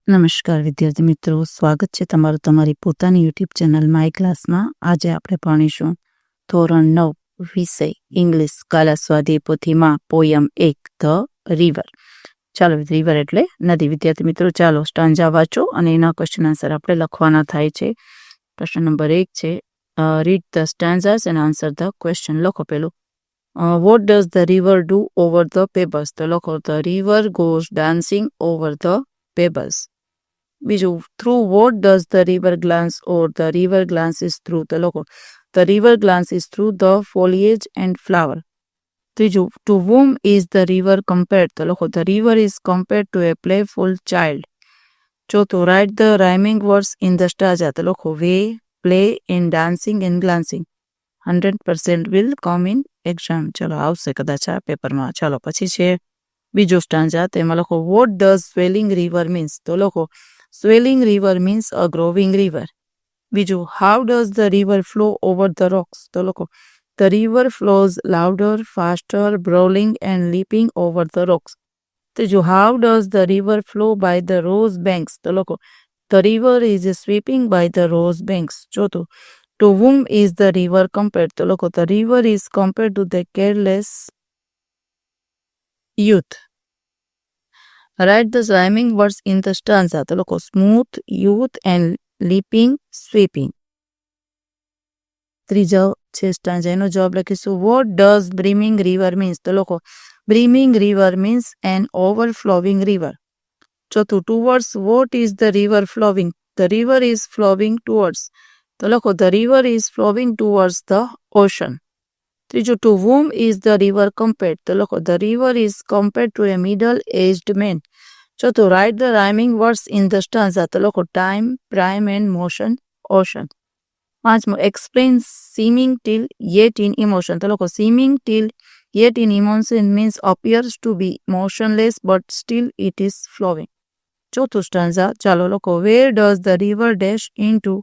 નમસ્કાર વિદ્યાર્થી મિત્રો, સ્વાગત છે તમારું તમારી પોતાની યુટ્યુબ ચેનલ માય ક્લાસમાં. આજે આપણે ભણીશું ધોરણ 9 વિષય ઇંગ્લિશ કાલા સ્વાધ્યાય પોથીમાં પોયમ 1 ધ રિવર. ચાલો, રિવર એટલે નદી. વિદ્યાર્થી મિત્રો, ચાલો સ્ટાન્જા વાંચો અને એના ક્વેશ્ચન આન્સર આપણે લખવાના થાય છે. પ્રશ્ન નંબર 1 છે, read the stanzas and answer the question. લખો પેલું, what does the river do over the pebbles? તો લખો, the river goes dancing over the pebbles. બીજું, through what does the river glance or the river glances through? તો લખો, the river glances through the foliage and flower. ત્રીજું, to whom is the river compared? તો લખો, the river is compared to a playful child. ચોથું, write the rhyming words in the stanza. તો લખો, way, play and dancing and glancing. 100% will come in exam. ચલો, આવશે કદાચ આ પેપરમાં. ચાલો, પછી છે બીજો સ્ટાન્જા. તેમાં લખો, what does swelling river means? તો લખો, swelling river means a growing river. બીજું, how does the river flow over the rocks? તો લખો, the river flows louder, faster, brawling and leaping over the rocks. ત્રીજું, how does the river flow by the rose banks? તો લખો, the river is sweeping by the rose banks. ચોથું, to whom is the river compared? તો લખો, the river is compared to the careless youth. Write the rhyming words in the stanza. તો લખો, smooth, youth and leaping, sweeping. ત્રીજો છે stanza, એનો જવાબ લખીશું. What does brimming river means? તો લખો, brimming river means an overflowing river. ચોથું, towards what is the river flowing? The river is flowing towards. તો લખો, the river is flowing towards the ocean. ત્રીજું, to whom is the river compared? તો લખો, the river is compared to a middle aged man. ચોથું, write the rhyming words in the stanza. તો લખો, time, prime and motion, ocean. પાંચમું, explain seeming till yet in emotion. તો લખો, seeming till yet in emotion means appears to be motionless but still it is flowing. ચોથું stanza, ચાલો લખો, where does the river dash into?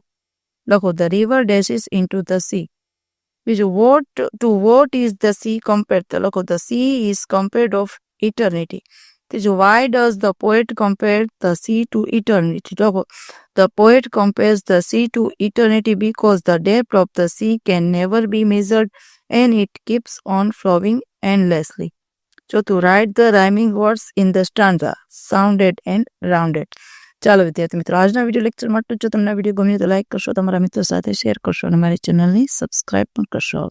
લખો, the river dashes into the sea. બીજું, what is the sea compared? તો લખો, the sea is compared of eternity. ત્રીજું, why does the poet compare the sea to eternity? લખો, the poet કમ્પેર્સ the sea to eternity because the depth of the sea can never be measured and it keeps on flowing endlessly. ચોથું, write the rhyming words in the stanza, sounded and rounded. ચાલો વિદ્યાર્થી મિત્રો, આજના video lecture માટે જો તમને video ગમ્યો તો લાઈક કરશો, તમારા મિત્રો સાથે શેર કરશો અને મારી ચેનલની સબસ્ક્રાઈબ પણ કરશો.